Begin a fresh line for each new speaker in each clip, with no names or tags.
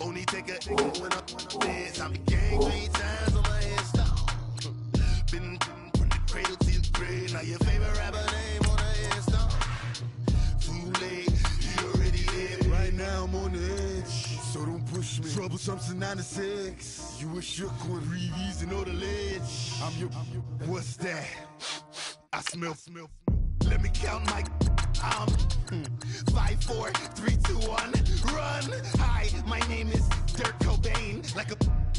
Only take a when up feds. I'm gang 3 times on my headstone. Been from the cradle to the grave. Now your favorite rapper name on the headstone. Too late, you already dead. Right now I'm on the edge, so don't push me. Troublesome to 96. You a shook one, breathe easy, know the ledge. I'm your, what's that? I smell. Let me count my. 5, 4, 3, 2, 1, run. Hi, my name is Dirk Cobain. Like a,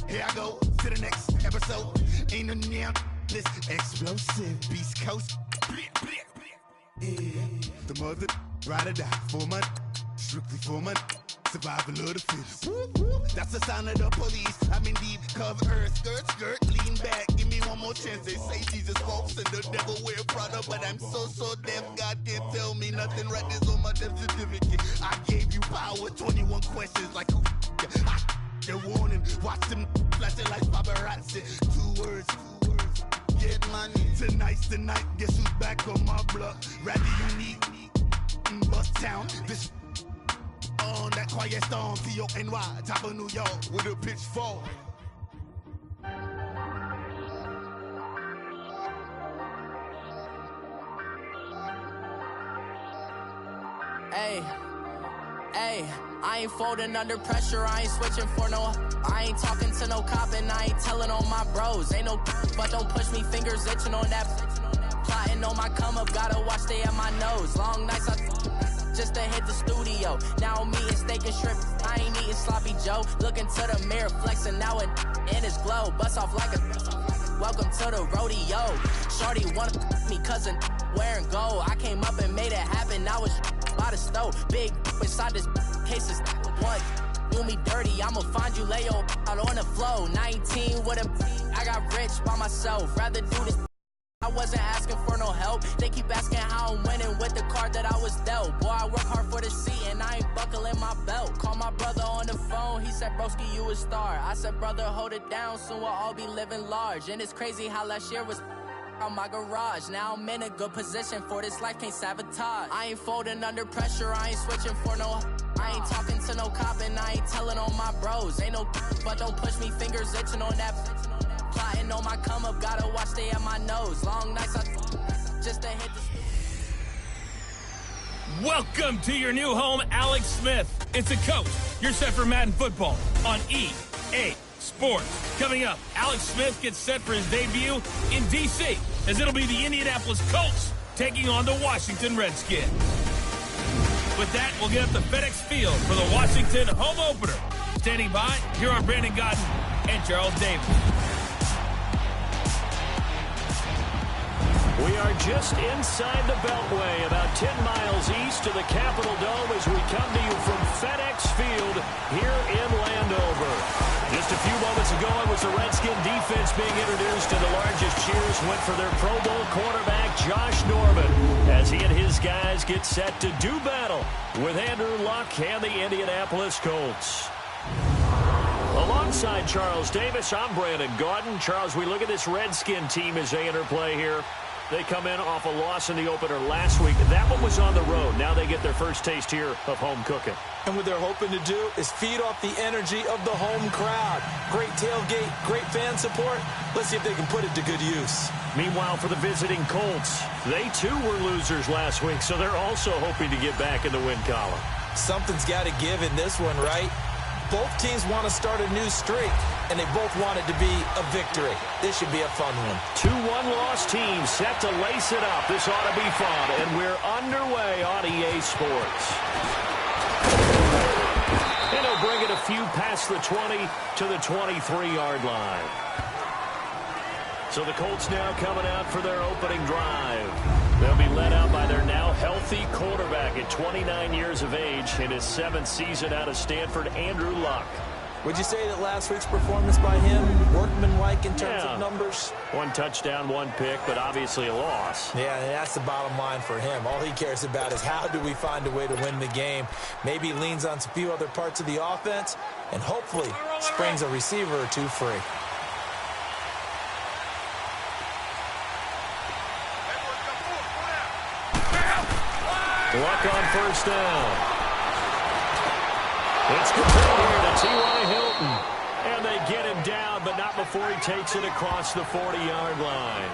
here I go to the next episode. Ain't no damn this explosive Beast Coast. Yeah. The mother ride or die for my, strictly for my. Survival of the fittest. That's the sound of the police. I'm in deep cover, skirt, lean back. Give me one more chance. They say Jesus walks and the devil wear Prada, but I'm so deaf. God can't tell me nothing. Right there's on my death certificate. I gave you power. 21 questions like who the warning. Watch them flashing like paparazzi. 2 words. Get money. Tonight's the night. Guess who's back on my block? Rather unique. Bust town. This. On that quiet storm, T-O-N-Y, top of New York, with a pitchfork.
Hey, I ain't folding under pressure, I ain't switching for no. I ain't talking to no cop and I ain't telling on my bros. Ain't no, but don't push me, fingers itching on that. Plotting on my come up, gotta watch stay at my nose. Long nights, just to hit the studio. Now I'm eating steak and shrimp. I ain't eating sloppy Joe. Looking to the mirror, flexing now and in his glow. Bust off like a welcome to the rodeo. Shorty wanna me cousin wearing gold. I came up and made it happen. Now it's by the stove. Big inside this case is what do me dirty. I'ma find you lay out on the floor. 19 with a I got rich by myself. Rather do this. I wasn't asking for no help. They keep asking how I'm winning with the card that I was dealt. Boy, I work hard for the seat and I ain't buckling my belt. Call my brother on the phone. He said, broski, you a star. I said, brother, hold it down. Soon we'll all be living large. And it's crazy how last year was on my garage. Now I'm in a good position for this life, can't sabotage. I ain't folding under pressure. I ain't switching for no. I ain't talking to no cop and I ain't telling on my bros. Ain't no, but don't push me, fingers itching on that. Plotting on my come up, gotta watch stay at my nose. Long nights, just to hit the.
Welcome to your new home, Alex Smith. It's a coach. You're set for Madden football on EA Sports. Coming up, Alex Smith gets set for his debut in D.C. as it'll be the Indianapolis Colts taking on the Washington Redskins. With that, we'll get up to FedEx Field for the Washington home opener. Standing by, here are Brandon Godden and Charles Davis.
We are just inside the Beltway, about 10 miles east of the Capitol Dome as we come to you from FedEx Field here in Landover. Just a few moments ago, it was the Redskin defense being introduced, and the largest cheers went for their Pro Bowl cornerback, Josh Norman, as he and his guys get set to do battle with Andrew Luck and the Indianapolis Colts. Alongside Charles Davis, I'm Brandon Gaudin. Charles, we look at this Redskin team as they interplay here. They come in off a loss in the opener last week. That one was on the road. Now they get their first taste here of home cooking.
And what they're hoping to do is feed off the energy of the home crowd. Great tailgate, great fan support. Let's see if they can put it to good use.
Meanwhile, for the visiting Colts, they too were losers last week, so they're also hoping to get back in the win column.
Something's got to give in this one, right? Both teams want to start a new streak, and they both want it to be a victory. This should be a fun one.
2 one-loss teams set to lace it up. This ought to be fun, and we're underway on EA Sports. And he'll bring it a few past the 20 to the 23-yard line. So the Colts now coming out for their opening drive. They'll be led out by their now healthy quarterback at 29 years of age in his 7th season out of Stanford, Andrew Luck.
Would you say that last week's performance by him, workmanlike in terms of numbers?
1 touchdown, 1 pick, but obviously a loss.
Yeah, that's the bottom line for him. All he cares about is how do we find a way to win the game. Maybe leans on a few other parts of the offense, and hopefully springs a receiver or 2 free.
Luck on first down. It's complete T.Y. Hilton. And they get him down, but not before he takes it across the 40-yard line.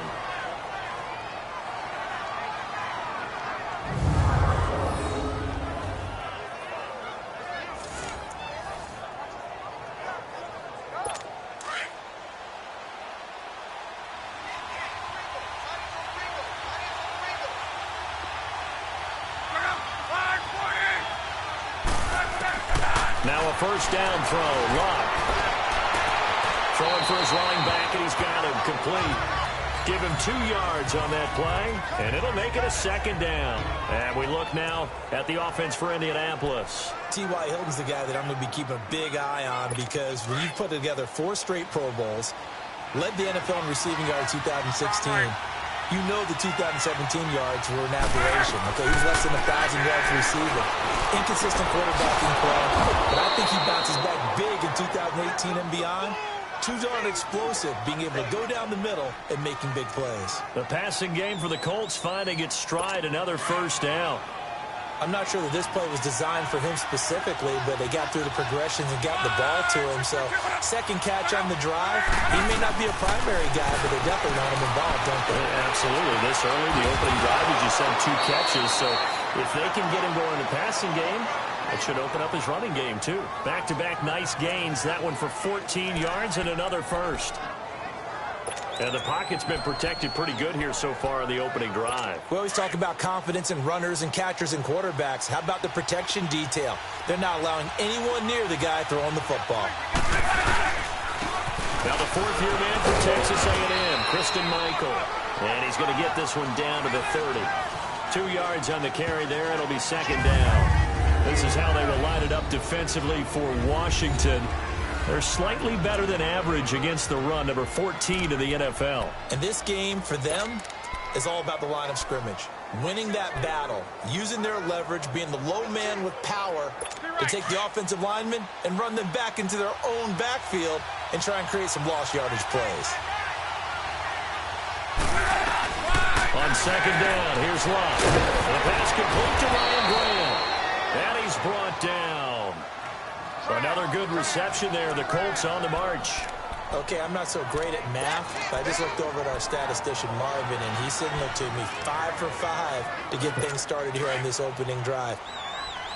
Now a first down throw. Luck throwing for his running back, and he's got him complete. Give him 2 yards on that play, and it'll make it a second down. And we look now at the offense for Indianapolis.
T.Y. Hilton's the guy that I'm going to be keeping a big eye on, because when you put together 4 straight Pro Bowls, led the NFL in receiving yards 2016, you know the 2017 yards were an aberration. Okay, he was less than 1,000 yards receiving. Inconsistent quarterbacking play, but I think he bounces back big in 2018 and beyond. Too darn explosive, being able to go down the middle and making big plays.
The passing game for the Colts finding its stride, another first down.
I'm not sure that this play was designed for him specifically, but they got through the progressions and got the ball to him. So, second catch on the drive. He may not be a primary guy, but they definitely want him involved, don't they?
Yeah, absolutely. This early, the opening drive, he just had 2 catches. So, if they can get him going in the passing game, it should open up his running game, too. Back-to-back nice gains. That one for 14 yards and another first. And the pocket's been protected pretty good here so far in the opening drive.
We always talk about confidence in runners and catchers and quarterbacks. How about the protection detail? They're not allowing anyone near the guy throwing the football.
Now the 4th-year man for Texas A&M, Christian Michael. And he's going to get this one down to the 30. 2 yards on the carry there. It'll be second down. This is how they will line it up defensively for Washington. They're slightly better than average against the run, number 14 in the NFL.
And this game for them is all about the line of scrimmage. Winning that battle, using their leverage, being the low man with power to take the offensive linemen and run them back into their own backfield and try and create some lost yardage plays.
On second down, here's Lott. And the pass complete to Ryan Graham. And he's brought down. Another good reception there. The Colts on the march.
Okay, I'm not so great at math, but I just looked over at our statistician, Marvin, and he signaled to me 5 for 5 to get things started here on this opening drive.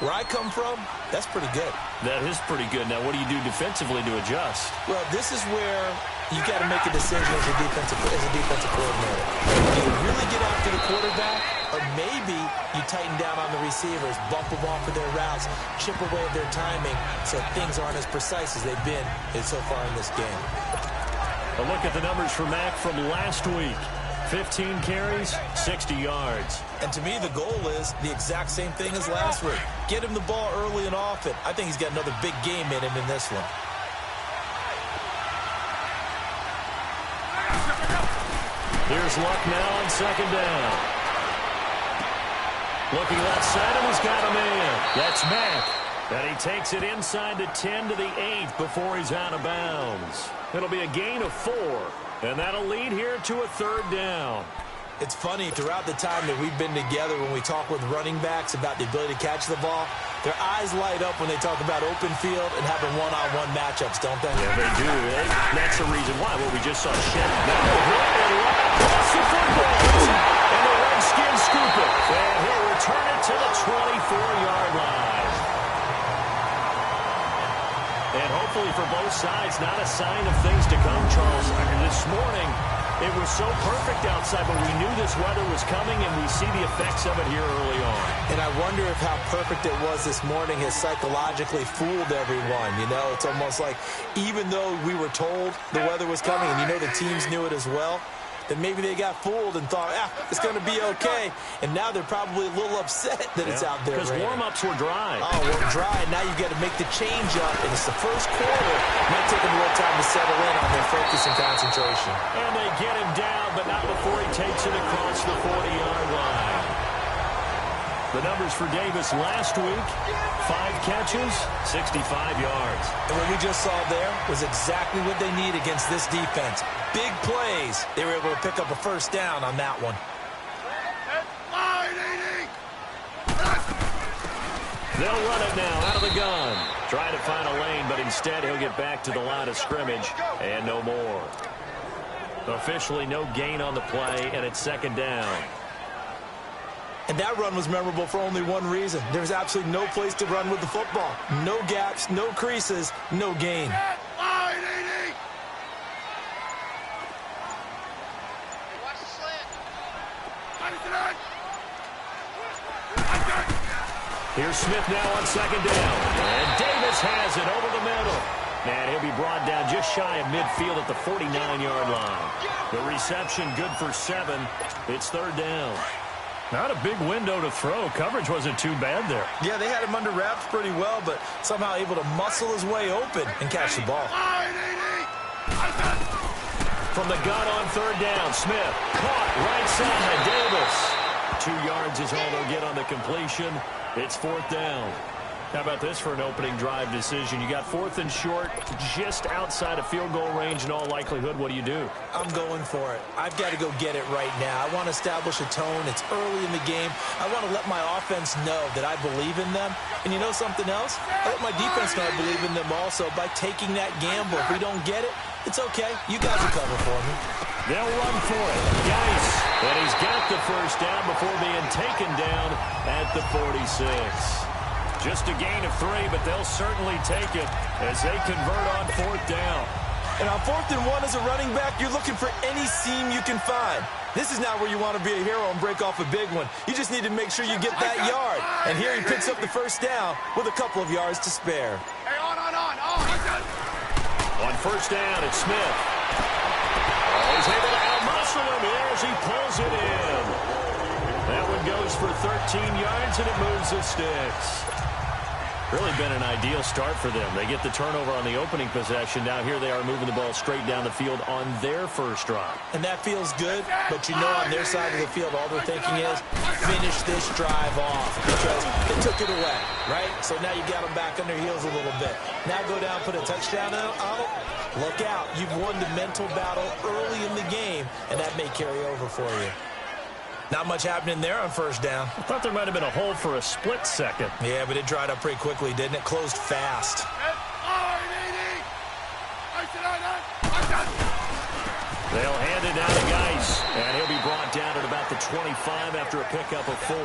Where I come from, that's pretty good.
That is pretty good. Now, what do you do defensively to adjust?
Well, this is where you got to make a decision as a defensive coordinator. Do you really get after the quarterback, or maybe you tighten down on the receivers, bump them off of their routes, chip away at their timing, so things aren't as precise as they've been so far in this game.
A look at the numbers for Mack from last week. 15 carries, 60 yards.
And to me, the goal is the exact same thing as last week. Get him the ball early and often. I think he's got another big game in him in this one.
Here's Luck now on second down. Looking left side, and he's got a man. That's Mack. And he takes it inside the 10 to the 8 before he's out of bounds. It'll be a gain of 4. And that'll lead here to a third down.
It's funny, throughout the time that we've been together, when we talk with running backs about the ability to catch the ball, their eyes light up when they talk about open field and having one-on-one matchups, don't they?
Yeah, they do. That's the reason why. Well, we just saw Shen now across the football. And the Redskins scoop it. And he'll return it to the 24-yard line. And hopefully for both sides, not a sign of things to come, Charles. This morning, it was so perfect outside, but we knew this weather was coming, and we see the effects of it here early on.
And I wonder if how perfect it was this morning has psychologically fooled everyone. You know, it's almost like even though we were told the weather was coming, and you know the teams knew it as well, then maybe they got fooled and thought, it's going to be okay. And now they're probably a little upset that it's out there.
Because warm-ups were dry.
Oh, well, dry. Now you got to make the change up, and it's the first quarter. It might take them a little time to settle in on their focus and concentration.
And they get him down, but not before he takes it across the 40-yard line. The numbers for Davis last week, 5 catches, 65 yards.
And what we just saw there was exactly what they need against this defense. Big plays. They were able to pick up a first down on that one.
They'll run it now out of the gun. Trying to find a lane, but instead he'll get back to the line of scrimmage and no more. Officially no gain on the play, and it's second down.
And that run was memorable for only one reason. There's absolutely no place to run with the football. No gaps, no creases, no gain.
Here's Smith now on second down. And Davis has it over the middle. And he'll be brought down just shy of midfield at the 49-yard line. The reception good for 7. It's third down.
Not a big window to throw. Coverage wasn't too bad there.
Yeah, they had him under wraps pretty well, but somehow able to muscle his way open and catch the ball.
From the gun on third down, Smith caught right side. Davis. 2 yards is all they'll get on the completion. It's fourth down. How about this for an opening drive decision? You got fourth and short, just outside of field goal range in all likelihood. What do you do?
I'm going for it. I've got to go get it right now. I want to establish a tone. It's early in the game. I want to let my offense know that I believe in them. And you know something else? I let my defense know I believe in them also by taking that gamble. If we don't get it, it's okay. You guys will cover for me.
They'll run for it. Geis. And he's got the first down before being taken down at the 46. Just a gain of 3, but they'll certainly take it as they convert on fourth down.
And on 4th and 1 as a running back, you're looking for any seam you can find. This is not where you want to be a hero and break off a big one. You just need to make sure you get that yard. And here he picks up the first down with a couple of yards to spare.
Hey, on.
On first down, it's Smith. Oh, he's able to outmuscle him here as he pulls it in. That one goes for 13 yards, and it moves the sticks. Really been an ideal start for them. They get the turnover on the opening possession. Now here they are moving the ball straight down the field on their first drive.
And that feels good, but you know on their side of the field, all they're thinking is, finish this drive off because they took it away, right? So now you got them back on their heels a little bit. Now go down, put a touchdown on it. Look out. You've won the mental battle early in the game, and that may carry over for you. Not much happening there on first down.
I thought there might have been a hole for a split second.
Yeah, but it dried up pretty quickly, didn't it? Closed fast.
They'll hand it down to Geis, and he'll be brought down at about the 25 after a pickup of 4.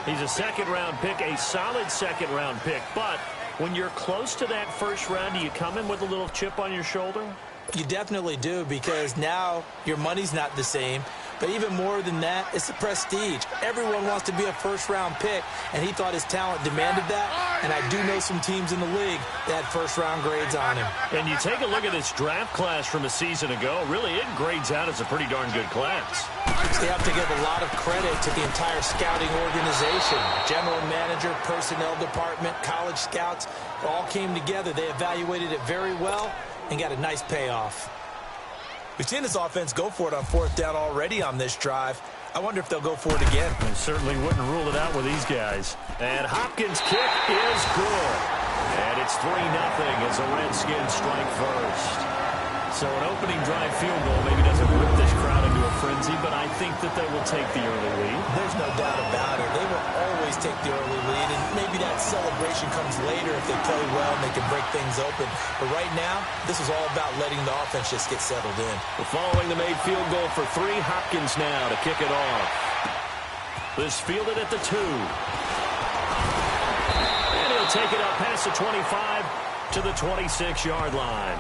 He's a second-round pick, a solid second-round pick, but when you're close to that first round, do you come in with a little chip on your shoulder?
You definitely do, because now your money's not the same. But even more than that, it's the prestige. Everyone wants to be a first-round pick, and he thought his talent demanded that. And I do know some teams in the league that had first-round grades on him.
And you take a look at this draft class from a season ago, really it grades out as a pretty darn good class.
So you have to give a lot of credit to the entire scouting organization. General manager, personnel department, college scouts, all came together. They evaluated it very well and got a nice payoff. We've seen this offense go for it on fourth down already on this drive. I wonder if they'll go for it again.
I certainly wouldn't rule it out with these guys. And Hopkins' kick is good. And it's 3-0 as the Redskins strike first. So an opening drive field goal maybe doesn't whip this crowd into a frenzy, but I think that they will take the early lead.
There's no doubt about it. They will always take the early lead, and maybe that celebration comes later if they play well and they can break things open. But right now, this is all about letting the offense just get settled in.
Following the made field goal for 3, Hopkins now to kick it off. This fielded at the 2. And he'll take it up past the 25 to the 26-yard line.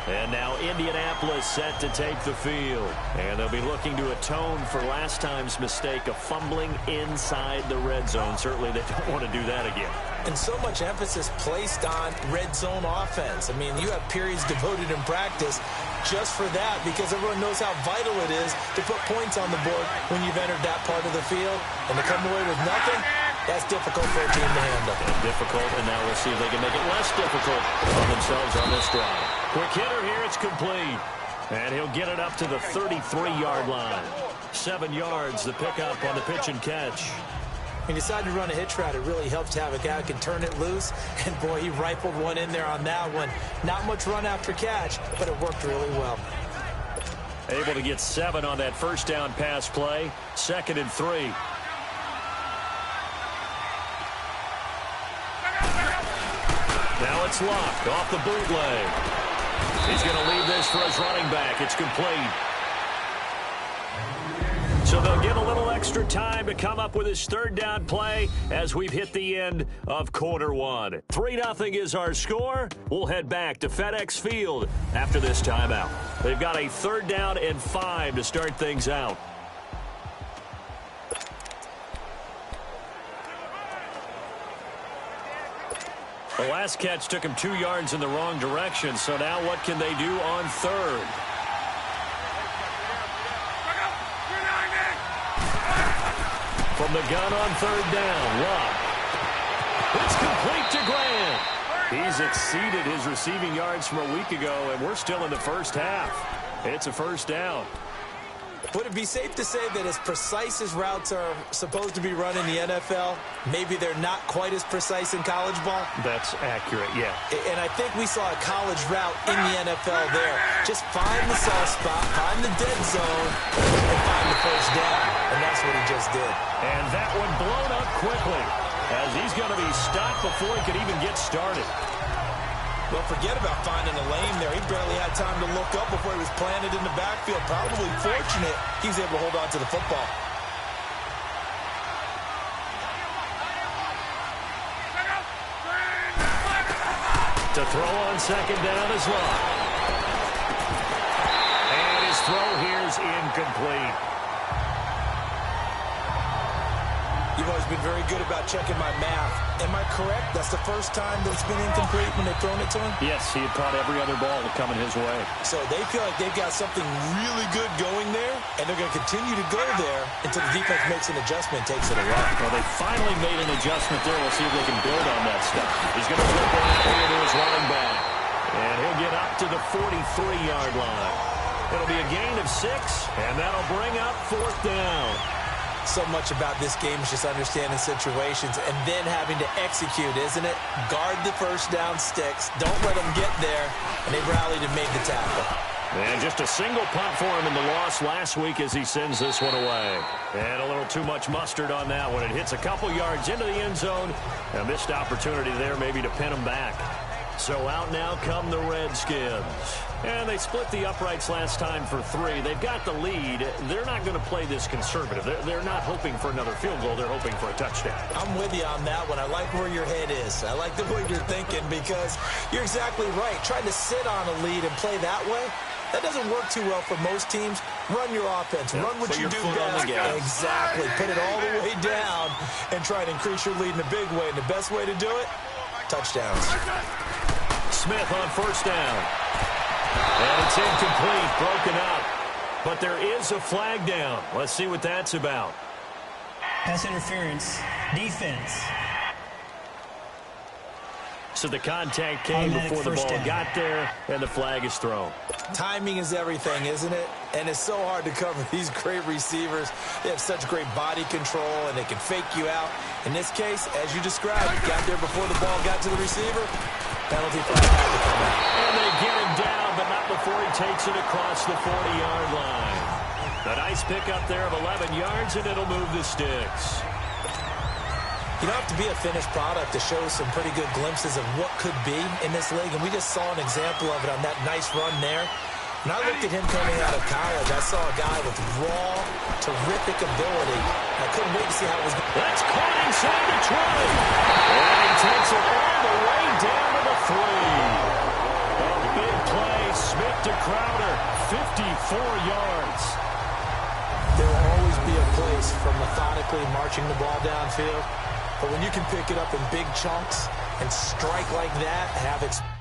And now Indianapolis set to take the field. And they'll be looking to atone for last time's mistake of fumbling inside the red zone. Certainly they don't want to do that again.
And so much emphasis placed on red zone offense. I mean, you have periods devoted in practice just for that because everyone knows how vital it is to put points on the board when you've entered that part of the field. And to come away with nothing, that's difficult for a team to handle.
And difficult, and now we'll see if they can make it less difficult on themselves on this drive. Quick hitter here, it's complete. And he'll get it up to the 33-yard line. 7 yards, the pickup on the pitch and catch.
When you decide to run a hitch route, it really helps to have a guy who can turn it loose. And, boy, he rifled one in there on that one. Not much run after catch, but it worked really well.
Able to get 7 on that first down pass play. 2nd and 3. Now it's Luck off the bootleg. He's going to leave this for his running back. It's complete. So they'll get a little extra time to come up with his third down play as we've hit the end of quarter one. 3-0 is our score. We'll head back to FedEx Field after this timeout. They've got a 3rd down and 5 to start things out. The last catch took him 2 yards in the wrong direction, so now what can they do on 3rd? From the gun on 3rd down, Luck. It's complete to Grant. He's exceeded his receiving yards from a week ago, and we're still in the first half. It's a 1st down.
Would it be safe to say that as precise as routes are supposed to be run in the NFL, maybe they're not quite as precise in college ball?
That's accurate, yeah.
And I think we saw a college route in the NFL there. Just find the soft spot, find the dead zone, and find the 1st down. And that's what he just did.
And that one blown up quickly, as he's going to be stopped before he could even get started.
Well, forget about finding a lane there. He barely had time to look up before he was planted in the backfield. Probably fortunate he was able to hold on to the football.
To throw on 2nd down is Luck. And his throw here is incomplete.
You've always been very good about checking my math. Am I correct? That's the first time that it's been incomplete when they've thrown it to him?
Yes, he had caught every other ball coming his way.
So they feel like they've got something really good going there, and they're going to continue to go there until the defense makes an adjustment and takes it away.
Well, they finally made an adjustment there. We'll see if they can build on that stuff. He's going to flip it out here to his running back. And he'll get up to the 43-yard line. It'll be a gain of 6, and that'll bring up 4th down.
So much about this game is just understanding situations and then having to execute, isn't it? Guard the 1st down sticks. Don't let them get there. And they rallied and made the tackle.
And just a single punt for him in the loss last week as he sends this one away. And a little too much mustard on that one. It hits a couple yards into the end zone. A missed opportunity there maybe to pin him back. So out now come the Redskins. And they split the uprights last time for 3. They've got the lead. They're not going to play this conservative. They're not hoping for another field goal. They're hoping for a touchdown.
I'm with you on that one. I like where your head is. I like the way you're thinking because you're exactly right. Trying to sit on a lead and play that way, that doesn't work too well for most teams. Run your offense.
Yeah,
run what you do
best.
Exactly. Put it all the way down and try to increase your lead in a big way. And the best way to do it, touchdowns.
Smith on 1st down. And it's incomplete, broken up. But there is a flag down. Let's see what that's about.
Pass interference, defense.
So the contact came before the ball got there, and the flag is thrown.
Timing is everything, isn't it? And it's so hard to cover these great receivers. They have such great body control, and they can fake you out. In this case, as you described, got there before the ball got to the receiver. Penalty flag had to come out.
And they get him down, but not before he takes it across the 40-yard line. A nice pickup there of 11 yards, and it'll move the sticks.
You don't have to be a finished product to show some pretty good glimpses of what could be in this league, and we just saw an example of it on that nice run there. When I looked at him coming out of college, I saw a guy with raw, terrific ability. I couldn't wait to see how it was going.
That's caught inside the 20. And he takes it all the way down to the 3. A big play, Smith to Crowder, 54 yards.
There will always be a place for methodically marching the ball downfield. But when you can pick it up in big chunks and strike like that, have experience.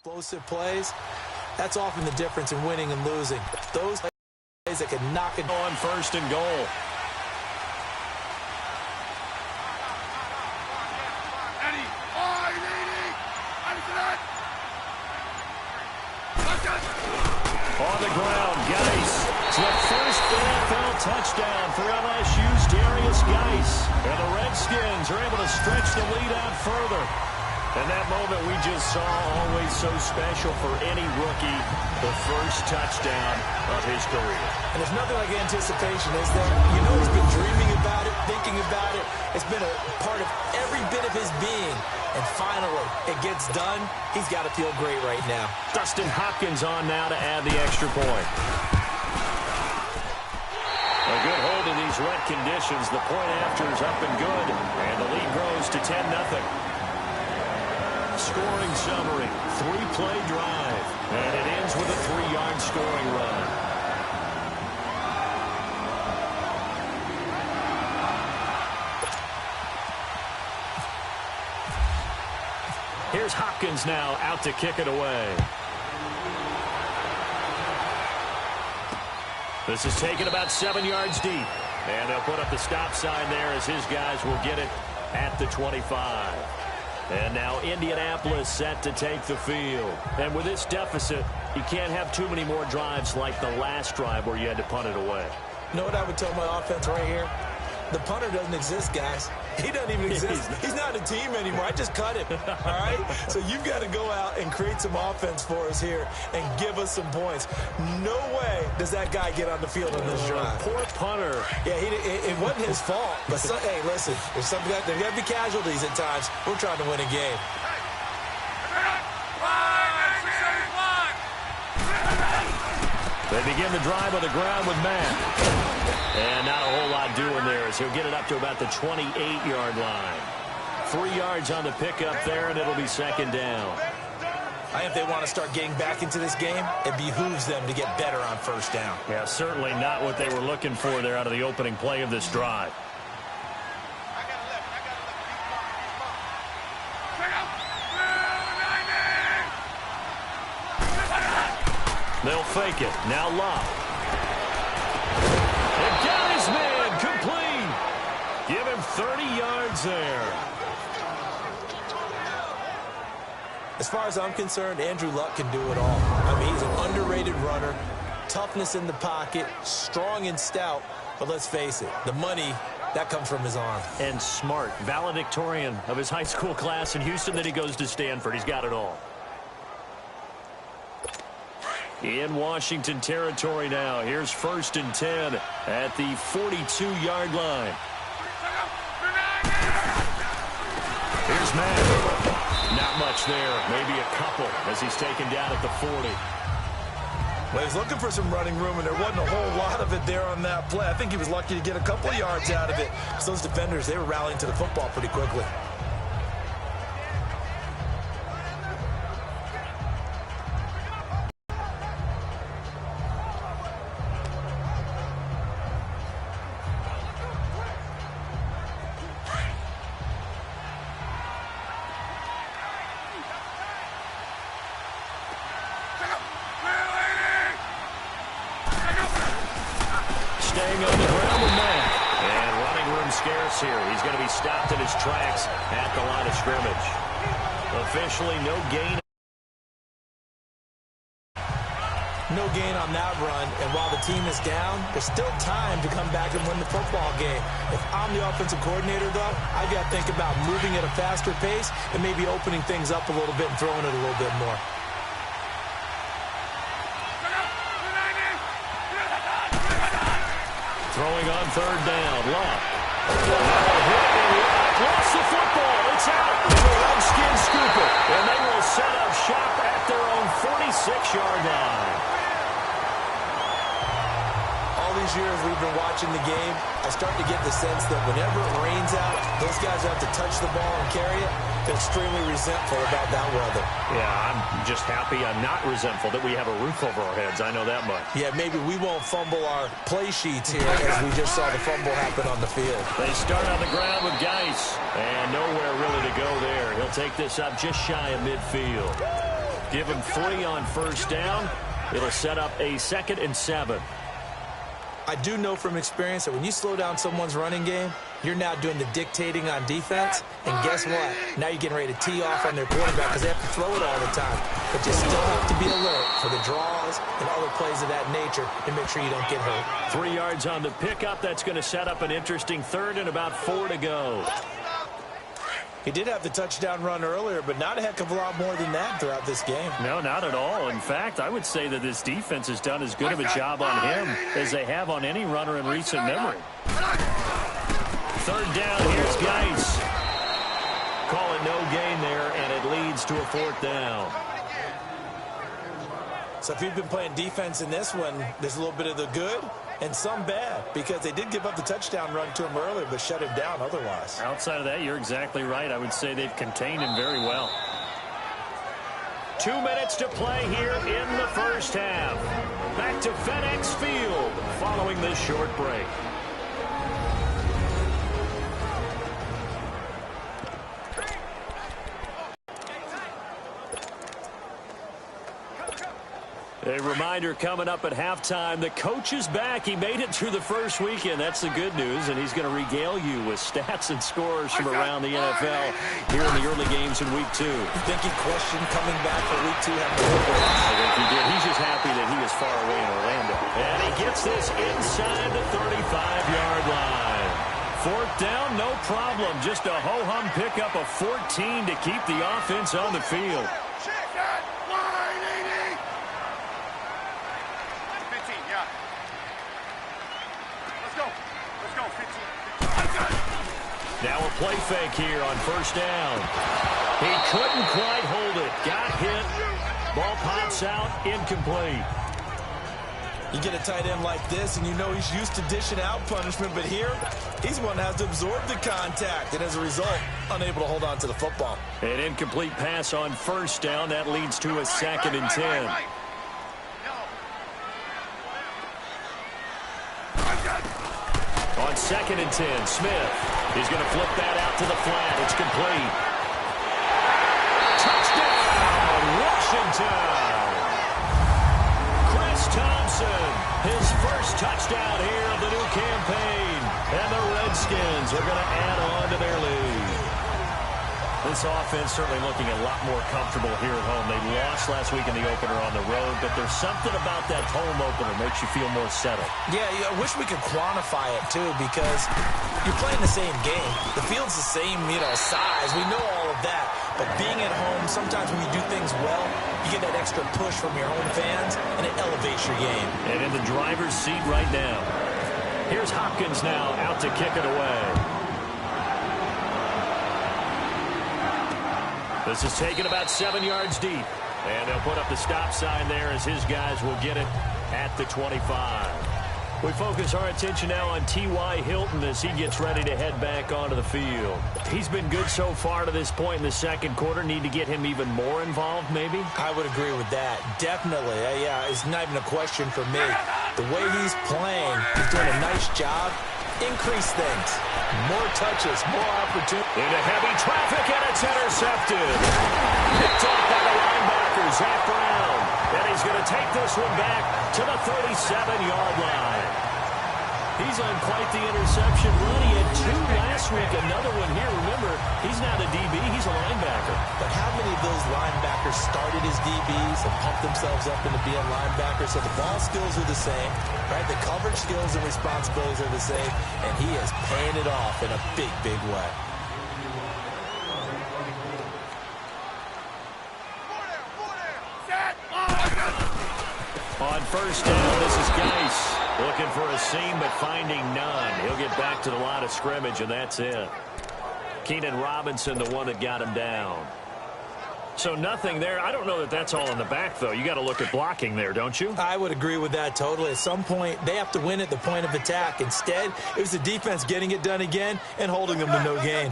explosive plays, that's often the difference in winning and losing. Those plays that can knock it
on 1st and goal. On the ground, Geis. It's the first NFL touchdown for LSU's Darius Geis. And the Redskins are able to stretch the lead out further. And that moment we just saw, always so special for any rookie, the first touchdown of his career.
And there's nothing like anticipation, is there? You know he's been dreaming about it, thinking about it. It's been a part of every bit of his being. And finally, it gets done. He's got to feel great right now.
Dustin Hopkins on now to add the extra point. A good hold in these wet conditions. The point after is up and good. And the lead grows to 10-0. Scoring summary, 3-play drive. And it ends with a 3-yard scoring run. Here's Hopkins now out to kick it away. This is taken about 7 yards deep. And they'll put up the stop sign there as his guys will get it at the 25. And now Indianapolis set to take the field. And with this deficit, you can't have too many more drives like the last drive where you had to punt it away.
You know what I would tell my offense right here? The punter doesn't exist, guys. He doesn't even exist. He's not a team anymore. I just cut him, all right? So you've got to go out and create some offense for us here and give us some points. No way does that guy get on the field on this drive.
Poor punter.
Yeah, it wasn't his fault. But, hey, listen, there's got to be casualties at times. We're trying to win a game.
They begin the drive on the ground with Matt. And not a whole lot doing there as he'll get it up to about the 28-yard line. 3 yards on the pickup there, and it'll be 2nd down.
I think if they want to start getting back into this game, it behooves them to get better on 1st down.
Yeah, certainly not what they were looking for there out of the opening play of this drive. They'll fake it. Now Love. And got his man complete. Give him 30 yards there.
As far as I'm concerned, Andrew Luck can do it all. I mean, he's an underrated runner, toughness in the pocket, strong and stout. But let's face it, the money, that comes from his arm.
And smart, valedictorian of his high school class in Houston. Then he goes to Stanford. He's got it all. In Washington territory now. Here's 1st and 10 at the 42-yard line. Here's Matt. Not much there. Maybe a couple as he's taken down at the 40.
Well, he's looking for some running room, and there wasn't a whole lot of it there on that play. I think he was lucky to get a couple of yards out of it. Because those defenders, they were rallying to the football pretty quickly.
Staying on the ground with Matt. And running room scarce here. He's going to be stopped in his tracks at the line of scrimmage. Officially no gain.
No gain on that run, and while the team is down, there's still time to come back and win the football game. If I'm the offensive coordinator, though, I've got to think about moving at a faster pace and maybe opening things up a little bit and throwing it a little bit more.
Throwing on 3rd down. Love. Lost the football. It's out. And the Redskins scoop it. And they will set up shop at their own 46-yard line.
All these years we've been watching the game, I start to get the sense that whenever it rains out, those guys have to touch the ball and carry it. They're extremely resentful about that weather.
Yeah, I'm just happy I'm not resentful that we have a roof over our heads. I know that much.
Yeah, maybe we won't fumble our play sheets here as we just saw the fumble happen on the field.
They start on the ground with Geis, and nowhere really to go there. He'll take this up just shy of midfield. Give him 3 on first down. It'll set up a 2nd and 7.
I do know from experience that when you slow down someone's running game, you're now doing the dictating on defense. And guess what? Now you're getting ready to tee off on their quarterback because they have to throw it all the time. But you still have to be alert for the draws and other plays of that nature to make sure you don't get hurt.
3 yards on the pickup. That's going to set up an interesting 3rd and about 4 to go.
He did have the touchdown run earlier, but not a heck of a lot more than that throughout this game.
No, not at all. In fact, I would say that this defense has done as good of a job on him as they have on any runner in recent memory. 3rd down, here's Geis. Call it no gain there, and it leads to a 4th down.
So if you've been playing defense in this one, there's a little bit of the good and some bad, because they did give up the touchdown run to him earlier, but shut him down otherwise.
Outside of that, you're exactly right. I would say they've contained him very well. 2 minutes to play here in the first half. Back to FedEx Field following this short break. A reminder coming up at halftime, the coach is back. He made it through the first weekend. That's the good news, and he's going to regale you with stats and scores from around the NFL here in the early games in Week 2.
You think he questioned coming back for Week 2?
I think he did. He's just happy that he is far away in Orlando. And he gets this inside the 35-yard line. 4th down, no problem. Just a ho-hum pickup of 14 to keep the offense on the field. Now a play fake here on first down. He couldn't quite hold it. Got hit. Ball pops out. Incomplete.
You get a tight end like this, and you know he's used to dishing out punishment, but here, he's one that has to absorb the contact, and as a result, unable to hold on to the football.
An incomplete pass on first down. That leads to a 2nd and 10. On 2nd and 10, Smith is going to flip that out to the flat. It's complete. Touchdown, Washington. Chris Thompson, his first touchdown here of the new campaign. And the Redskins are going to add on to their lead. This offense certainly looking a lot more comfortable here at home. They lost last week in the opener on the road, but there's something about that home opener makes you feel more settled.
Yeah, I wish we could quantify it, too, because you're playing the same game. The field's the same, size. We know all of that. But being at home, sometimes when you do things well, you get that extra push from your home fans, and it elevates your game.
And in the driver's seat right now. Here's Hopkins now out to kick it away. This is taken about 7 yards deep. And they'll put up the stop sign there as his guys will get it at the 25. We focus our attention now on T.Y. Hilton as he gets ready to head back onto the field. He's been good so far to this point in the second quarter. Need to get him even more involved, maybe?
I would agree with that. Definitely. Yeah, it's not even a question for me. The way he's playing, he's doing a nice job. Increase things. More touches, more opportunity.
Into heavy traffic, and it's intercepted. Picked off by the linebacker, Zach Brown. And he's going to take this one back to the 37-yard line. He's on quite the interception run. He had 2 last week, another one here. Remember, he's not a DB, he's a linebacker.
But how many of those linebackers started as DBs and pumped themselves up into being linebackers? So the ball skills are the same, right? The coverage skills and responsibilities are the same, and he is paying it off in a big, big way.
On first down, this is Geis looking for a seam but finding none. He'll get back to the line of scrimmage, and that's it. Keenan Robinson, the one that got him down. So nothing there. I don't know that that's all in the back, though. You got to look at blocking there, don't you?
I would agree with that totally. At some point, they have to win at the point of attack. Instead, it was the defense getting it done again and holding them to no gain.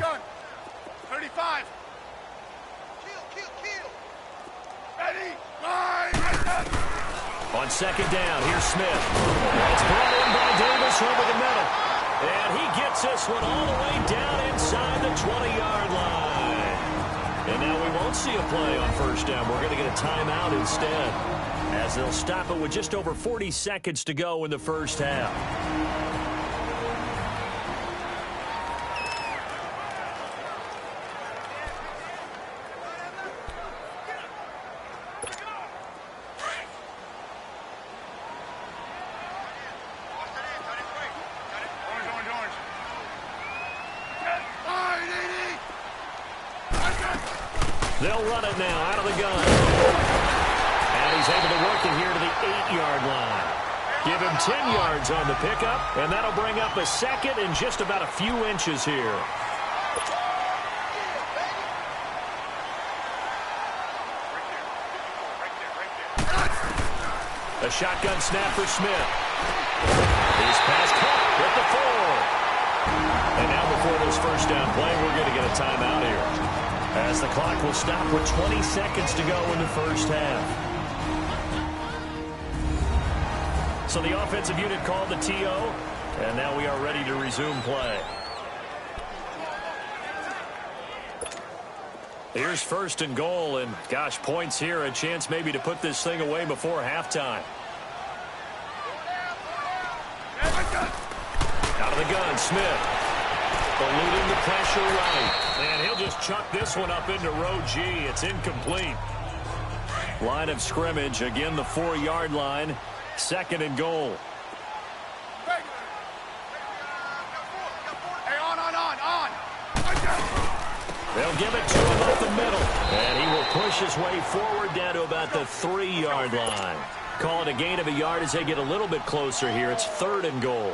35. Kill. Ready. Line.
On second down, here's Smith. It's brought in by Davis over the middle. And he gets this one all the way down inside the 20-yard line. And now we won't see a play on first down. We're going to get a timeout instead, as they'll stop it with just over 40 seconds to go in the first half. They'll run it now out of the gun. And he's able to work it here to the 8-yard line. Give him 10 yards on the pickup, and that'll bring up a second and just about a few inches here. A shotgun snap for Smith. He's pass caught with the 4. And now before this first down play, we're going to get a timeout here, as the clock will stop with 20 seconds to go in the first half. So the offensive unit called the TO, and now we are ready to resume play. Here's first and goal, and gosh, points here, a chance maybe to put this thing away before halftime. Out of the gun, Smith. Eluding the pressure right. And he'll just chuck this one up into row G. It's incomplete. Line of scrimmage, again the 4-yard line. Second and goal.
Hey, on.
They'll give it to him up the middle. And he will push his way forward down to about the 3-yard line. Call it a gain of a yard as they get a little bit closer here. It's third and goal.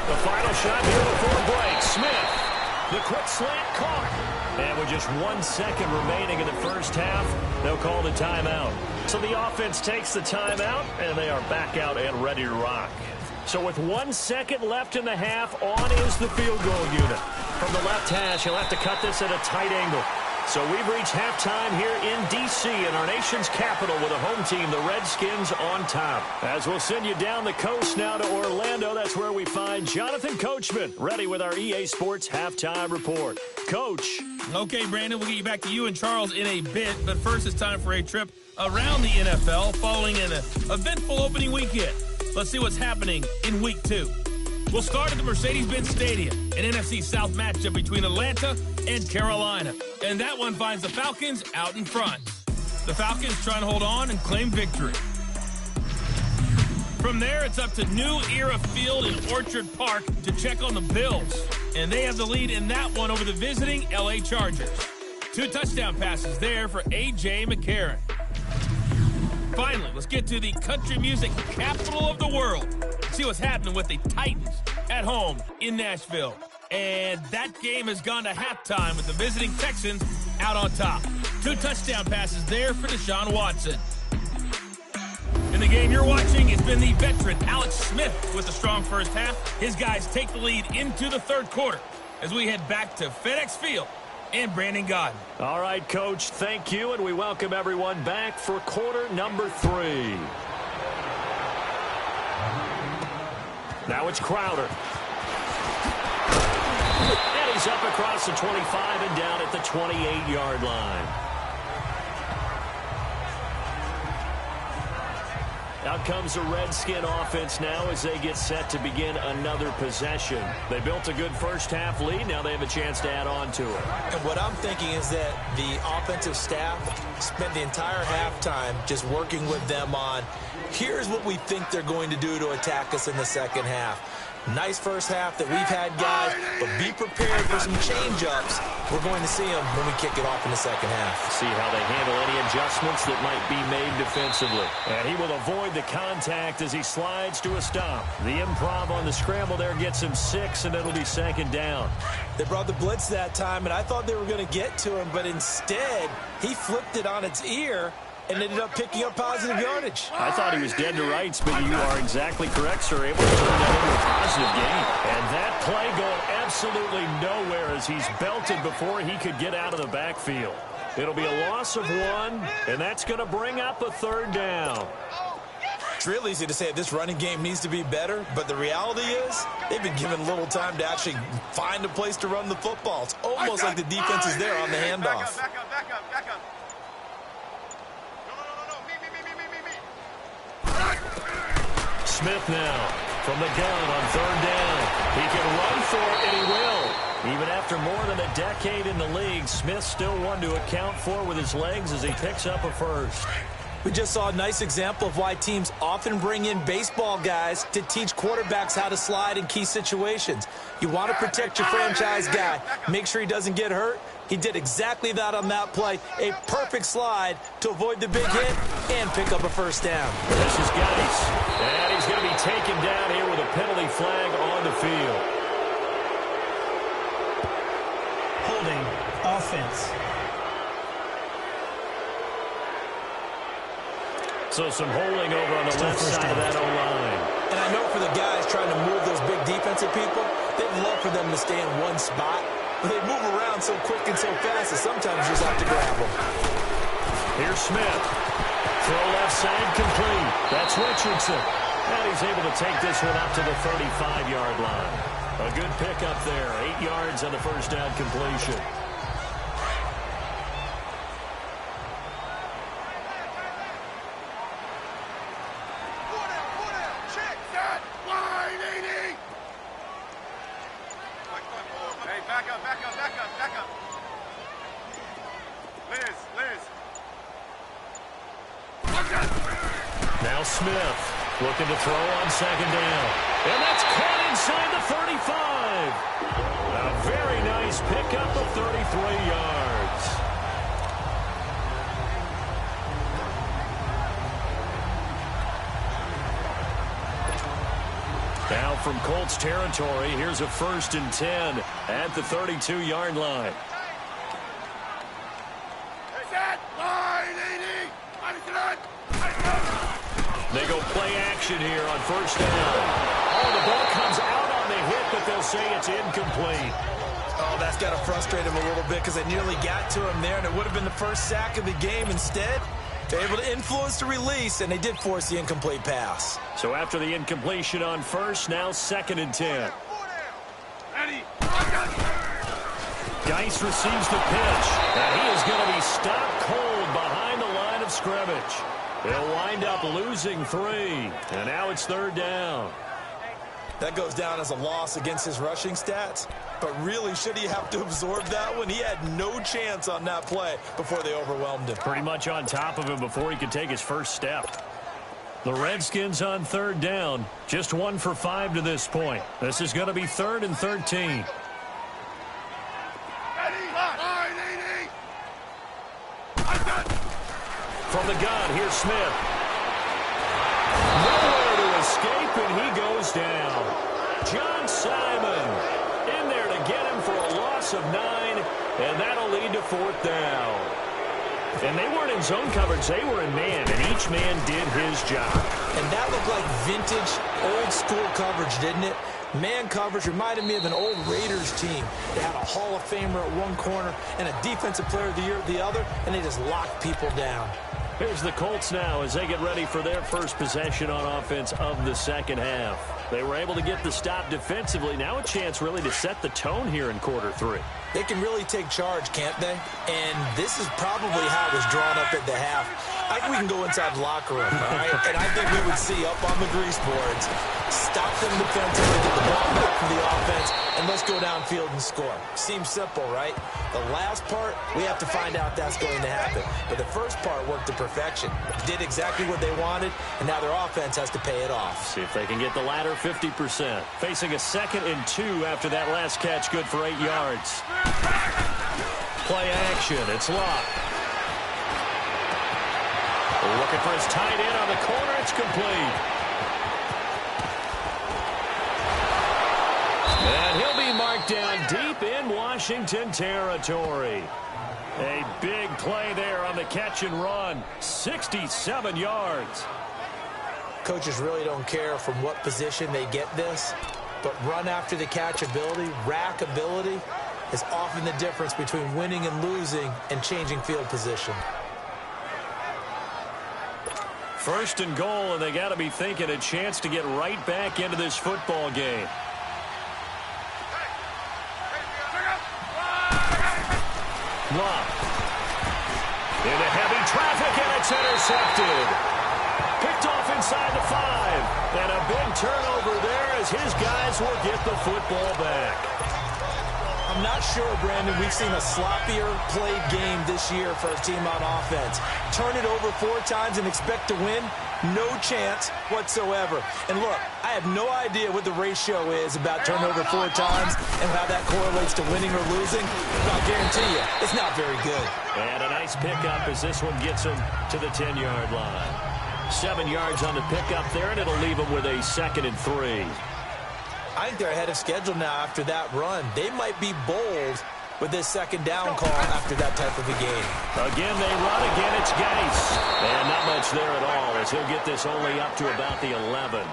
The final shot here before break. Smith. The quick slant caught. And with just 1 second remaining in the first half, they'll call the timeout. So the offense takes the timeout, and they are back out and ready to rock. So with 1 second left in the half, on is the field goal unit. From the left hash, he'll have to cut this at a tight angle. So we've reached halftime here in D.C. in our nation's capital with a home team, the Redskins, on top. As we'll send you down the coast now to Orlando, that's where we find Jonathan Coachman, ready with our EA Sports Halftime Report. Coach.
Okay, Brandon, we'll get you back to you and Charles in a bit, but first it's time for a trip around the NFL following an eventful opening weekend. Let's see what's happening in Week 2. We'll start at the Mercedes-Benz Stadium, an NFC South matchup between Atlanta and Carolina. And that one finds the Falcons out in front. The Falcons trying to hold on and claim victory. From there, it's up to New Era Field in Orchard Park to check on the Bills. And they have the lead in that one over the visiting LA Chargers. 2 touchdown passes there for A.J. McCarron. Finally, let's get to the country music capital of the world. See what's happening with the Titans at home in Nashville. And that game has gone to halftime with the visiting Texans out on top. 2 touchdown passes there for Deshaun Watson. In the game you're watching, it's been the veteran Alex Smith with a strong first half. His guys take the lead into the third quarter as we head back to FedEx Field and Brandon Godden.
All right, Coach, thank you, and we welcome everyone back for quarter number 3. Now it's Crowder. And he's up across the 25 and down at the 28-yard line. Out comes the Redskin offense now as they get set to begin another possession. They built a good first half lead. Now they have a chance to add on to it.
And what I'm thinking is that the offensive staff spent the entire halftime just working with them on, here's what we think they're going to do to attack us in the second half. Nice first half that we've had, guys, but be prepared for some change-ups. We're going to see them when we kick it off in the second half.
See how they handle any adjustments that might be made defensively. And he will avoid the contact as he slides to a stop. The improv on the scramble there gets him 6, and it'll be second down.
They brought the blitz that time, and I thought they were going to get to him, but instead, he flipped it on its ear and ended up picking up positive yardage.
I thought he was dead to rights, but you are exactly correct, sir. Able to turn that into a positive gain. And that play going absolutely nowhere as he's belted before he could get out of the backfield. It'll be a loss of 1, and that's going to bring up a third down.
It's real easy to say this running game needs to be better, but the reality is they've been given little time to actually find a place to run the football. It's almost like the defense is there on the handoff.
Back up. No.
Smith now from the gun on third down. He can run for it, and he will. Even after more than a decade in the league, Smith still one to account for with his legs as he picks up a first.
We just saw a nice example of why teams often bring in baseball guys to teach quarterbacks how to slide in key situations. You want to protect your franchise guy. Make sure he doesn't get hurt. He did exactly that on that play. A perfect slide to avoid the big hit and pick up a first down.
This is Geis. And he's going to be taken down here with a penalty flag on the field.
Holding offense.
So some holding over on the left side of that O-line.
And I know for the guys trying to move those big defensive people, they'd love for them to stay in one spot. But they move around so quick and so fast that sometimes you just have to grab them.
Here's Smith. Throw left side complete. That's Richardson. And he's able to take this one up to the 35-yard line. A good pickup there. 8 yards on the first down completion.
Back up. Liz.
Now Smith looking to throw on second down. And that's caught inside the 35. A very nice pickup of 33 yards. Now from Colts territory, here's a 1st and 10 at the 32-yard line. They go play action here on first down. Oh, the ball comes out on the hit, but they'll say it's incomplete.
Oh, that's got to frustrate him a little bit because they nearly got to him there, and it would have been the first sack of the game. Instead, they're able to influence the release, and they did force the incomplete pass.
So after the incompletion on first, now 2nd and 10. Geis receives the pitch, and he is going to be stopped cold behind the line of scrimmage. They'll wind up losing 3, and now it's 3rd down.
That goes down as a loss against his rushing stats, but really, should he have to absorb that one? He had no chance on that play before they overwhelmed him.
Pretty much on top of him before he could take his first step. The Redskins on 3rd down, just 1 for 5 to this point. This is going to be 3rd and 13. From the gun, here's Smith. Nowhere to escape, and he goes down. John Simon in there to get him for a loss of 9, and that'll lead to 4th down. And they weren't in zone coverage, they were in man, and each man did his job.
And that looked like vintage, old-school coverage, didn't it? Man coverage reminded me of an old Raiders team. They had a Hall of Famer at one corner and a Defensive Player of the Year at the other, and they just locked people down.
Here's the Colts now as they get ready for their first possession on offense of the second half. They were able to get the stop defensively. Now a chance really to set the tone here in quarter 3.
They can really take charge, can't they? And this is probably how it was drawn up at the half. I think we can go inside the locker room, all right? And I think we would see up on the grease boards, stop them defensively, get the ball back from the offense, and let's go downfield and score. Seems simple, right? The last part, we have to find out that's going to happen. But the first part worked to perfection. Did exactly what they wanted, and now their offense has to pay it off.
See if they can get the latter 50%. Facing a 2nd and 2 after that last catch, good for 8 yards. Play action, it's locked. Looking for his tight end on the corner, it's complete. And he'll be marked down deep in Washington territory. A big play there on the catch and run. 67 yards.
Coaches really don't care from what position they get this, but run after the catch ability, rack ability, is often the difference between winning and losing and changing field position.
First and goal, and they got to be thinking a chance to get right back into this football game. Blocked. Into heavy traffic, and it's intercepted. Picked off inside the 5. And a big turnover there as his guys will get the football back.
I'm not sure, Brandon, we've seen a sloppier played game this year for a team on offense. Turn it over 4 times and expect to win? No chance whatsoever. And look, I have no idea what the ratio is about turnover 4 times and how that correlates to winning or losing. But I'll guarantee you, it's not very good.
And a nice pickup as this one gets him to the 10-yard line. 7 yards on the pickup there, and it'll leave him with a 2nd and 3.
I think they're ahead of schedule now after that run. They might be bold with this 2nd down call after that type of a game.
Again, they run. Again, it's Geis. And not much there at all as he'll get this only up to about the 11.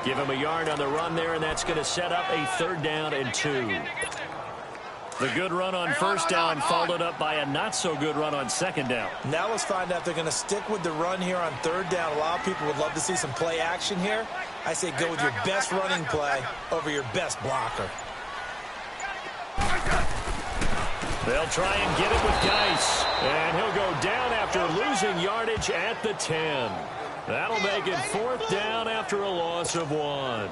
Give him a yard on the run there, and that's going to set up a 3rd down and 2. The good run on 1st down followed up by a not-so-good run on 2nd down.
Now let's find out if they're going to stick with the run here on 3rd down. A lot of people would love to see some play action here. I say go with your best running play over your best blocker.
They'll try and get it with Geis. And he'll go down after losing yardage at the 10. That'll make it 4th down after a loss of 1.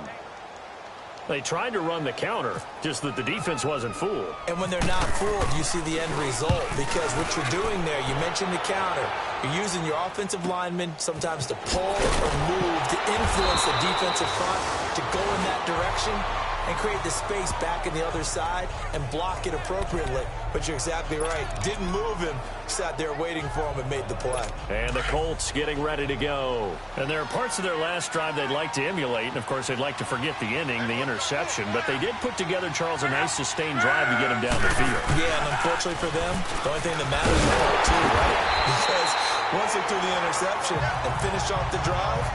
They tried to run the counter, just that the defense wasn't fooled.
And when they're not fooled, you see the end result. Because what you're doing there, you mentioned the counter. You're using your offensive linemen sometimes to pull or move to influence the defensive front to go in that direction and create the space back in the other side and block it appropriately. But you're exactly right. Didn't move him. Sat there waiting for him and made the play.
And the Colts getting ready to go. And there are parts of their last drive they'd like to emulate. And, of course, they'd like to forget the inning, the interception. But they did put together, Charles, a nice sustained drive to get him down the field.
Yeah, and unfortunately for them, the only thing that matters is part 2, right? Because once they threw the interception and finished off the drive,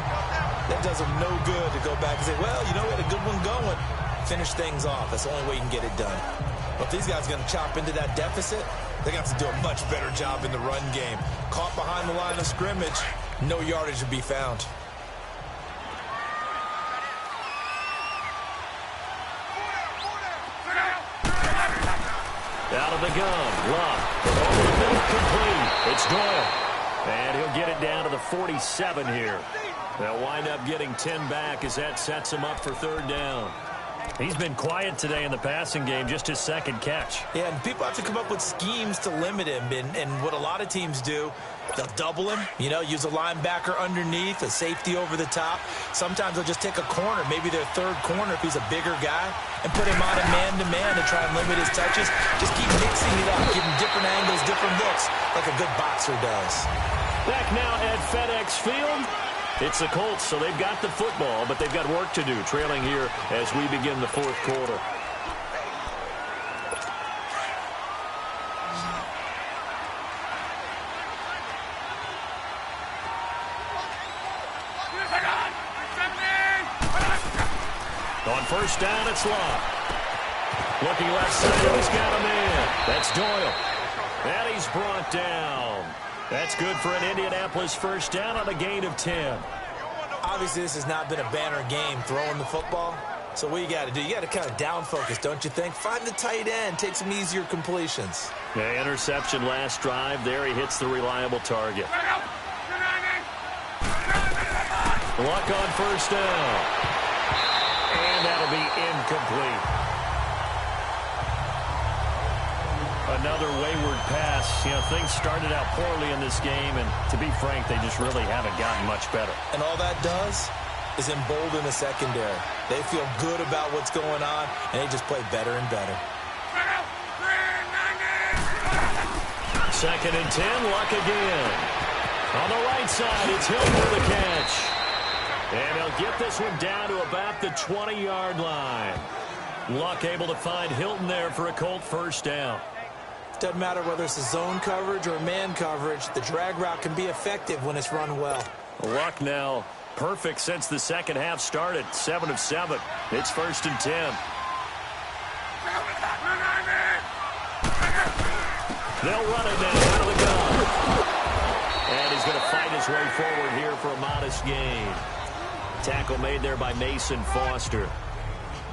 that does them no good to go back and say, well, you know, we had a good one going. Finish things off. That's the only way you can get it done. But if these guys are going to chop into that deficit, they're going to have to do a much better job in the run game. Caught behind the line of scrimmage, no yardage to be found.
Out of the gun, Luck. Over the middle, complete. It's Doyle. And he'll get it down to the 47 here. They'll wind up getting 10 back as that sets him up for 3rd down. He's been quiet today in the passing game, just his 2nd catch.
Yeah, and people have to come up with schemes to limit him. And what a lot of teams do, they'll double him, you know, use a linebacker underneath, a safety over the top. Sometimes they'll just take a corner, maybe their 3rd corner if he's a bigger guy, and put him on a man-to-man to try and limit his touches. Just keep mixing it up, give him different angles, different looks, like a good boxer does.
Back now at FedEx Field. It's the Colts, so they've got the football, but they've got work to do, trailing here as we begin the 4th quarter. On 1st down, it's Locke. Looking left side, he's got a man. That's Doyle. And he's brought down. That's good for an Indianapolis 1st down on a gain of 10.
Obviously, this has not been a banner game throwing the football. So what you got to do, you got to kind of down focus, don't you think? Find the tight end, take some easier completions.
The interception last drive. There he hits the reliable target. Luck on 1st down. And that'll be incomplete. Another wayward pass. You know, things started out poorly in this game, and to be frank, they just really haven't gotten much better.
And all that does is embolden the secondary. They feel good about what's going on, and they just play better and better.
2nd and 10, Luck again. On the right side, it's Hilton for the catch. And he'll get this one down to about the 20-yard line. Luck able to find Hilton there for a Colt 1st down.
Doesn't matter whether it's a zone coverage or man coverage, the drag route can be effective when it's run well.
Luck now perfect since the 2nd half started. 7 of 7. It's 1st and 10. They'll run it now out of the gun. And he's going to fight his his way forward here for a modest gain. Tackle made there by Mason Foster.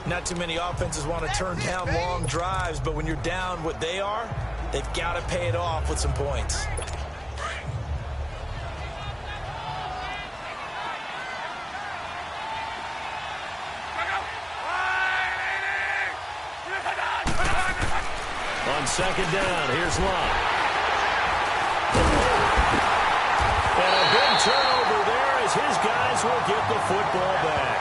Not too many offenses want to turn down long drives, but when you're down what they are, they've got to pay it off with some points.
On second down, here's Lott. And a big turnover there as his guys will get the football back.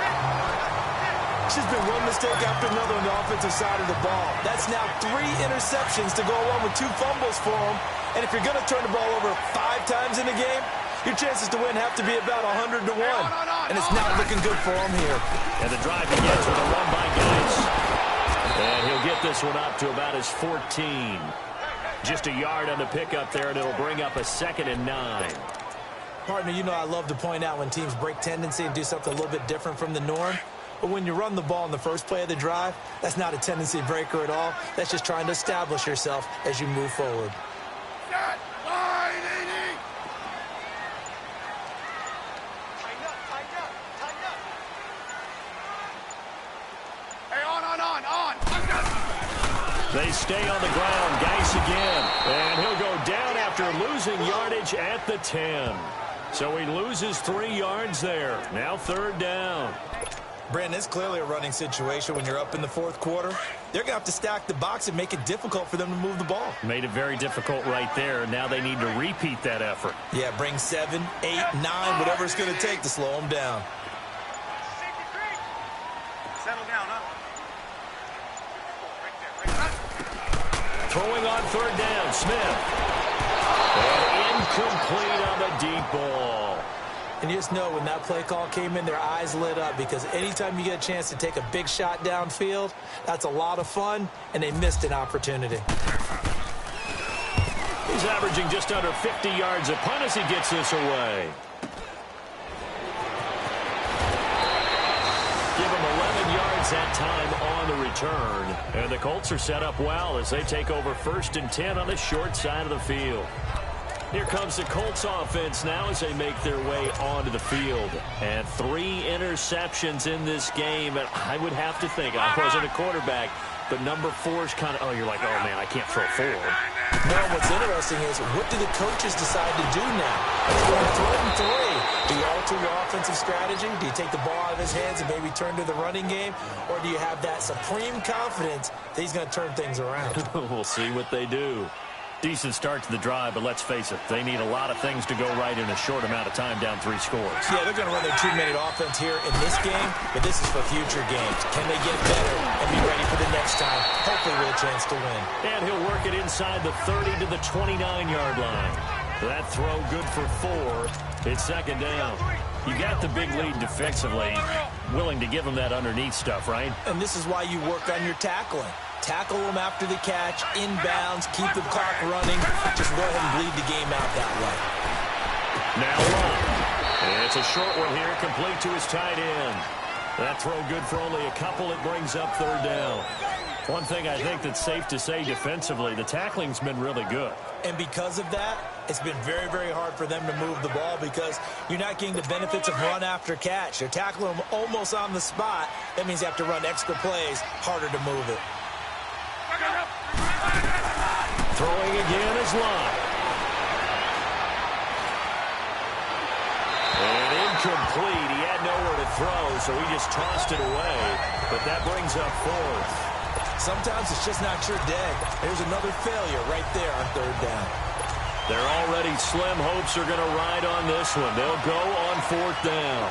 It's just been one mistake after another on the offensive side of the ball. That's now 3 interceptions to go along with 2 fumbles for him. And if you're going to turn the ball over 5 times in the game, your chances to win have to be about 100 to 1. And it's not looking good for him here.
And the drive begins with a run by Geis. And he'll get this one up to about his 14. Just a yard on the pickup there, and it'll bring up a 2nd and 9.
Partner, you know I love to point out when teams break tendency and do something a little bit different from the norm. But when you run the ball in the first play of the drive, that's not a tendency breaker at all. That's just trying to establish yourself as you move forward.
They stay on the ground. Geis again. And he'll go down after losing yardage at the 10. So he loses 3 yards there. Now 3rd down.
Brandon, it's clearly a running situation when you're up in the 4th quarter. They're going to have to stack the box and make it difficult for them to move the ball.
Made it very difficult right there. Now they need to repeat that effort.
Yeah, bring 7, 8, 9, whatever it's going to take to slow them down.
Settle down, huh?
Throwing on 3rd down, Smith. And incomplete on the deep ball.
And you just know when that play call came in, their eyes lit up because anytime you get a chance to take a big shot downfield, that's a lot of fun, and they missed an opportunity.
He's averaging just under 50 yards a punt as he gets this away. Give him 11 yards that time on the return. And the Colts are set up well as they take over 1st and 10 on the short side of the field. Here comes the Colts offense now as they make their way onto the field. And 3 interceptions in this game. And I would have to think, I wasn't a quarterback, but number 4 is kind of, oh, you're like, oh, man, I can't throw 4.
No, what's interesting is what do the coaches decide to do now? He's going 3rd and 3. Do you alter your offensive strategy? Do you take the ball out of his hands and maybe turn to the running game? Or do you have that supreme confidence that he's going to turn things around?
We'll see what they do. Decent start to the drive, but let's face it, they need a lot of things to go right in a short amount of time down 3 scores.
Yeah, they're going to run their 2-minute offense here in this game, but this is for future games. Can they get better and be ready for the next time, hopefully with a chance to win?
And he'll work it inside the 30 to the 29-yard line. That throw good for 4. It's 2nd down. You got the big lead defensively, willing to give them that underneath stuff, right?
And this is why you work on your tackling. Tackle them after the catch, inbounds, keep the clock running. Just go ahead and bleed the game out that way.
Now Lott. And it's a short one here, complete to his tight end. That throw good for only a couple. It brings up 3rd down. One thing I think that's safe to say defensively, the tackling's been really good.
And because of that, it's been very, very hard for them to move the ball because you're not getting the benefits of run after catch. You're tackling them almost on the spot. That means you have to run extra plays, harder to move it.
Throwing again is Lott. And incomplete. He had nowhere to throw, so he just tossed it away. But that brings up 4th.
Sometimes it's just not your day. There's another failure right there on 3rd down.
They're already slim hopes are going to ride on this one. They'll go on 4th down.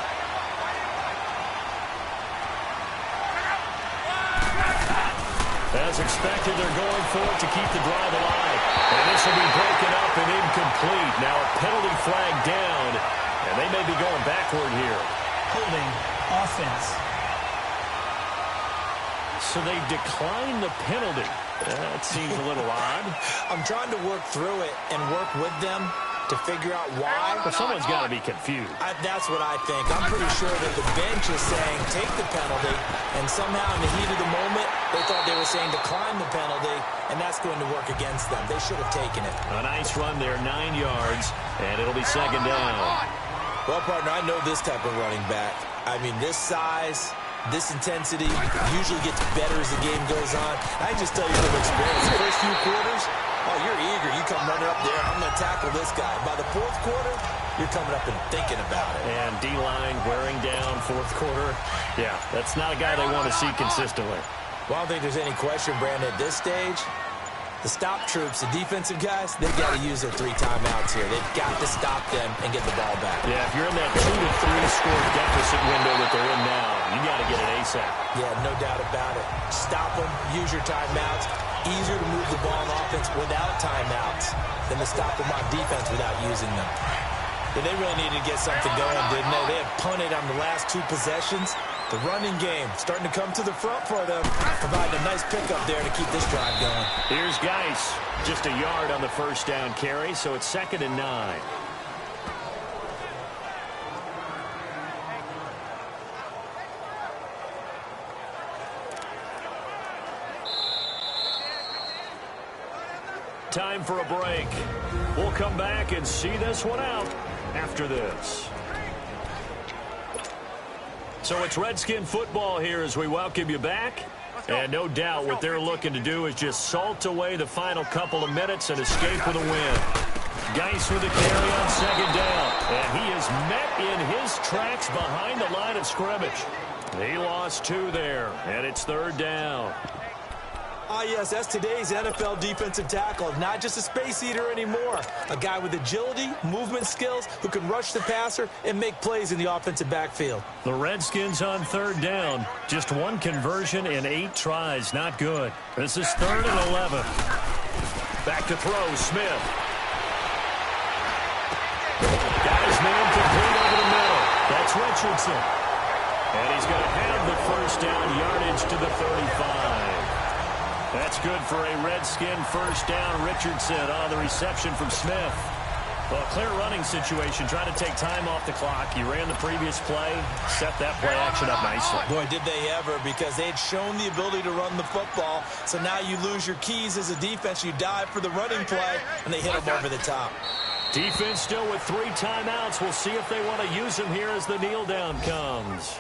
As expected, they're going for it to keep the drive alive. And this will be broken up and incomplete. Now a penalty flag down, and they may be going backward here.
Holding offense.
So they decline the penalty. That seems a little odd.
I'm trying to work through it and work with them. to figure out why.
Well, someone's got to be confused.
That's what I think. I'm pretty sure that the bench is saying take the penalty, and somehow in the heat of the moment, they thought they were saying decline the penalty, and that's going to work against them. They should have taken it.
A nice run there, 9 yards, and it'll be second down.
Well, partner, I know this type of running back. I mean, this size, this intensity usually gets better as the game goes on. I just tell you from experience, the first few quarters, oh, you're eager. You come running up there, I'm going to tackle this guy. By the fourth quarter, you're coming up and thinking about it.
And D-line wearing down fourth quarter. Yeah, that's not a guy they want to see consistently.
Well, I don't think there's any question, Brandon, at this stage. The stop troops, the defensive guys, they've got to use their 3 timeouts here. They've got to stop them and get the ball back.
Yeah, if you're in that 2 to 3 score deficit window that they're in now, you got to get it ASAP.
Yeah, no doubt about it. Stop them, use your timeouts. Easier to move the ball on offense without timeouts than to stop them on defense without using them. But they really needed to get something going, didn't they? They had punted on the last 2 possessions. The running game starting to come to the front for them, providing a nice pickup there to keep this drive going.
Here's Geis, just a yard on the first down carry, so it's 2nd and 9. Time for a break. We'll come back and see this one out after this. So it's Redskin football here as we welcome you back. And no doubt what they're looking to do is just salt away the final couple of minutes and escape with a win. Geis with a carry on 2nd down. And he is met in his tracks behind the line of scrimmage. He lost 2 there, and it's 3rd down.
Ah, yes, that's today's NFL defensive tackle. Not just a space eater anymore. A guy with agility, movement skills, who can rush the passer and make plays in the offensive backfield.
The Redskins on 3rd down. Just 1 conversion in 8 tries. Not good. This is 3rd and 11. Back to throw, Smith. Got his man complete over the middle. That's Richardson. And he's going to have the first down yardage to the 35. That's good for a Redskin first down. Richardson on the reception from Smith. Well, clear running situation, trying to take time off the clock. He ran the previous play, set that play action up nicely.
Boy, did they ever, because they had shown the ability to run the football. So now you lose your keys as a defense. You dive for the running play, and they hit them over the top.
Defense still with 3 timeouts. We'll see if they want to use them here as the kneel down comes.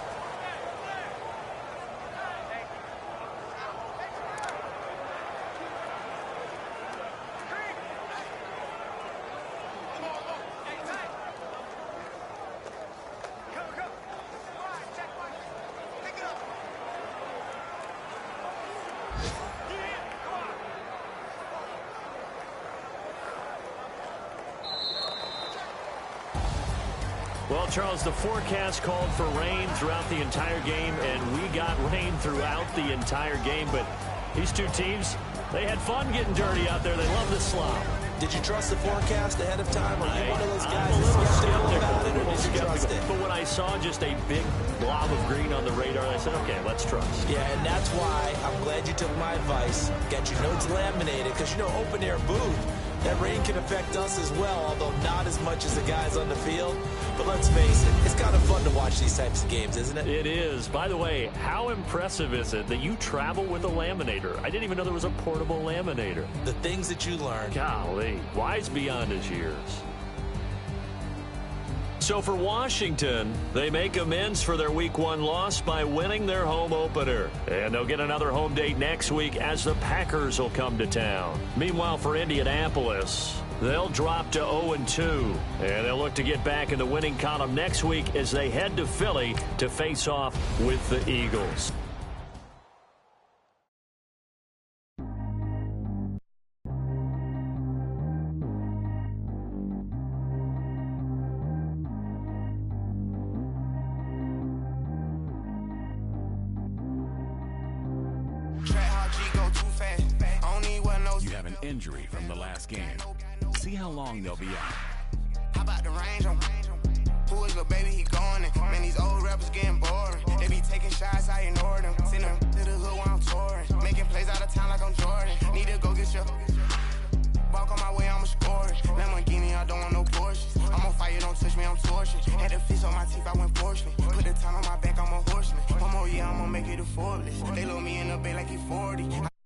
Well, Charles, the forecast called for rain throughout the entire game, and we got rain throughout the entire game. But these 2 teams, they had fun getting dirty out there. They love the slop.
Did you trust the forecast ahead of time? Are you one of those guys
I'm a little
skeptical about it, or
little
did you trust
skeptical.
it?
But when I saw just a big blob of green on the radar, I said, okay, let's trust.
Yeah, and that's why I'm glad you took my advice. Got your notes laminated, because, you know, open air booth, that rain can affect us as well, although not as much as the guys on the field. But let's face it, it's kind of fun to watch these types of games, isn't it?
It is. By the way, how impressive is it that you travel with a laminator? I didn't even know there was a portable laminator.
The things that you learn.
Golly, wise beyond his years. So for Washington, they make amends for their Week 1 loss by winning their home opener. And they'll get another home date next week as the Packers will come to town. Meanwhile, for Indianapolis, they'll drop to 0-2. And they'll look to get back in the winning column next week as they head to Philly to face off with the Eagles.
You have an injury from the last game. See how long they'll be out.
How about the range on? Who is the baby? He going in. Man, these old rappers getting boring. They be taking shots, I ignore them. Send them to the hood while I'm touring. Making plays out of town like I'm Jordan. Need to go get your walk on my way, I'ma score it. Lamborghini, I don't want no glory. portion. Had the fish on my teeth, I went porcelain. Put the time on my back, I'm a horseman. One more year, I'm gonna make it a Forbes. They load me in the bay like he 40.